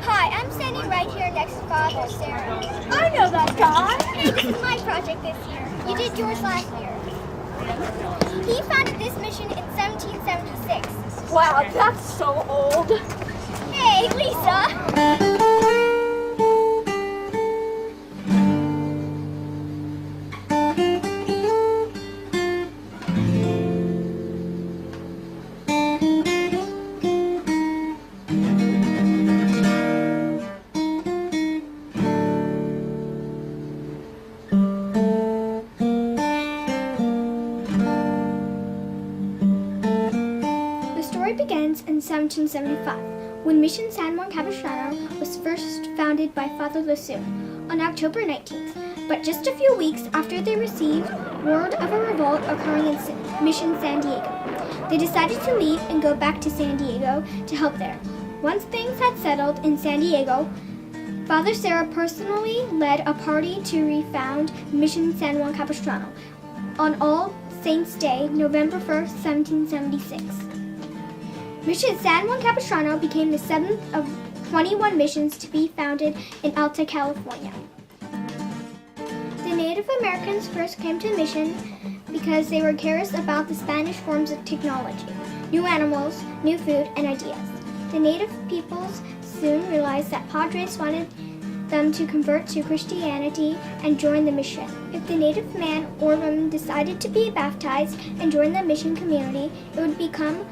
Hi, I'm standing right here next to Father Sarah. I know that guy. Hey, this is my project this year. You did yours last year. He founded this mission in 1776. Wow, that's so old. Hey, Lisa! Begins in 1775, when Mission San Juan Capistrano was first founded by Father Lejeune on October 19th. But just a few weeks after they received word of a revolt occurring in Mission San Diego, they decided to leave and go back to San Diego to help there. Once things had settled in San Diego, Father Sarah personally led a party to refound Mission San Juan Capistrano on All Saints' Day, November 1st, 1776. Mission San Juan Capistrano became the 7th of 21 missions to be founded in Alta California. The Native Americans first came to the mission because they were curious about the Spanish forms of technology, new animals, new food, and ideas. The native peoples soon realized that Padres wanted them to convert to Christianity and join the mission. If the native man or woman decided to be baptized and join the mission community, it would become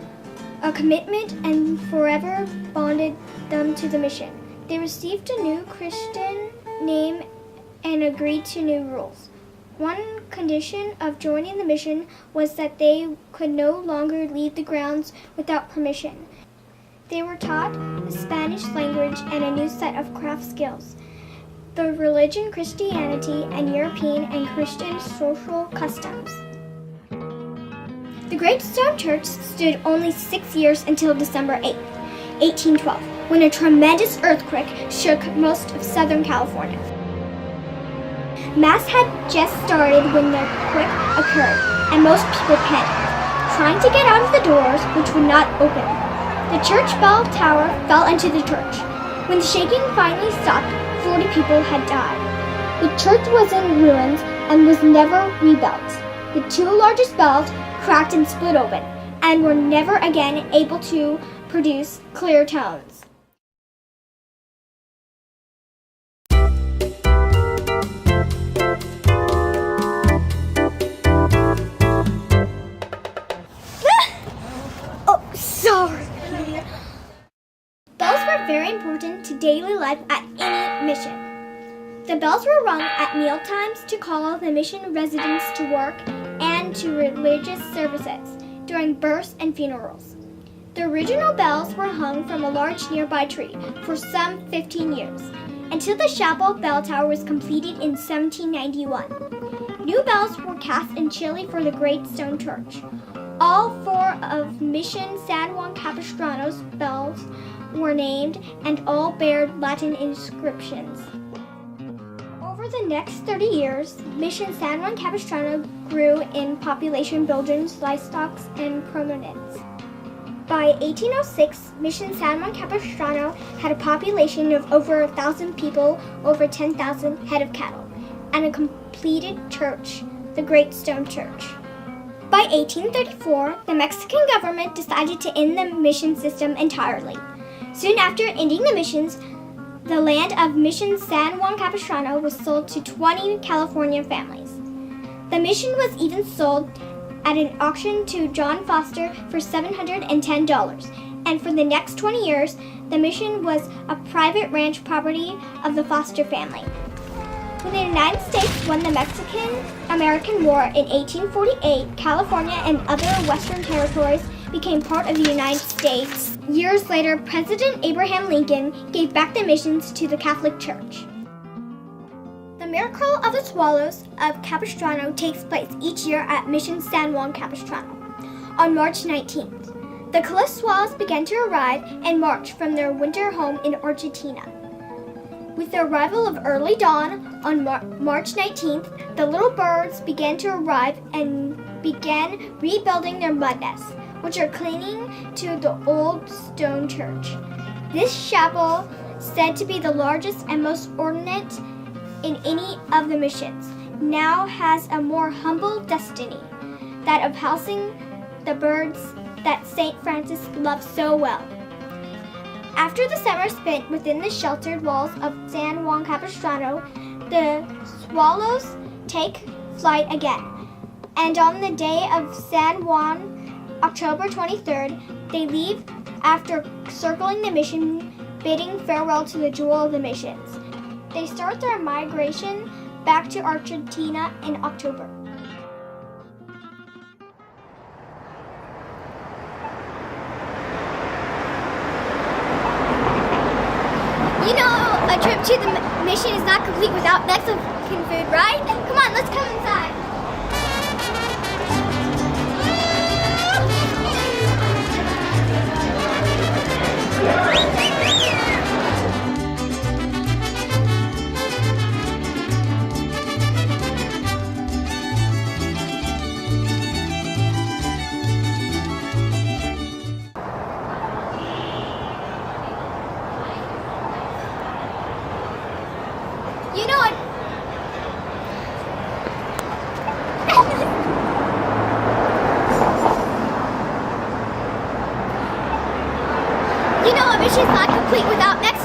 a commitment and forever bonded them to the mission. They received a new Christian name and agreed to new rules. One condition of joining the mission was that they could no longer leave the grounds without permission. They were taught the Spanish language and a new set of craft skills, the religion Christianity, and European and Christian social customs. The Great Stone Church stood only 6 years until December 8, 1812, when a tremendous earthquake shook most of Southern California. Mass had just started when the earthquake occurred, and most people panicked, trying to get out of the doors, which would not open. The church bell tower fell into the church. When the shaking finally stopped, 40 people had died. The church was in ruins and was never rebuilt. The two largest bells cracked and split open, and were never again able to produce clear tones. Oh, sorry. Bells were very important to daily life at any mission. The bells were rung at mealtimes to call the mission residents to work and to religious services during births and funerals. The original bells were hung from a large nearby tree for some 15 years, until the chapel bell tower was completed in 1791. New bells were cast in Chile for the Great Stone Church. All 4 of Mission San Juan Capistrano's bells were named, and all bear Latin inscriptions. Over the next 30 years, Mission San Juan Capistrano grew in population, buildings, livestock, and prominence. By 1806, Mission San Juan Capistrano had a population of over 1,000 people, over 10,000 head of cattle, and a completed church, the Great Stone Church. By 1834, the Mexican government decided to end the mission system entirely. Soon after ending the missions, the land of Mission San Juan Capistrano was sold to 20 California families. The mission was even sold at an auction to John Foster for $710, and for the next 20 years, the mission was a private ranch property of the Foster family. When the United States won the Mexican-American War in 1848, California and other Western territories became part of the United States. Years later, President Abraham Lincoln gave back the missions to the Catholic Church. The Miracle of the Swallows of Capistrano takes place each year at Mission San Juan Capistrano on March 19th. The cliff swallows began to arrive in March from their winter home in Argentina. With the arrival of early dawn on March 19th, the little birds began to arrive and began rebuilding their mud nests. which are clinging to the old stone church. This chapel, said to be the largest and most ornate in any of the missions, now has a more humble destiny, that of housing the birds that St. Francis loved so well. After the summer spent within the sheltered walls of San Juan Capistrano, the swallows take flight again, and on the day of San Juan, October 23rd, they leave after circling the mission, bidding farewell to the jewel of the missions. They start their migration back to Argentina in October. You know, a trip to the mission is not complete without Mexican food, right? Come on, let's come inside. You know what? You know, a mission's not complete without Mexican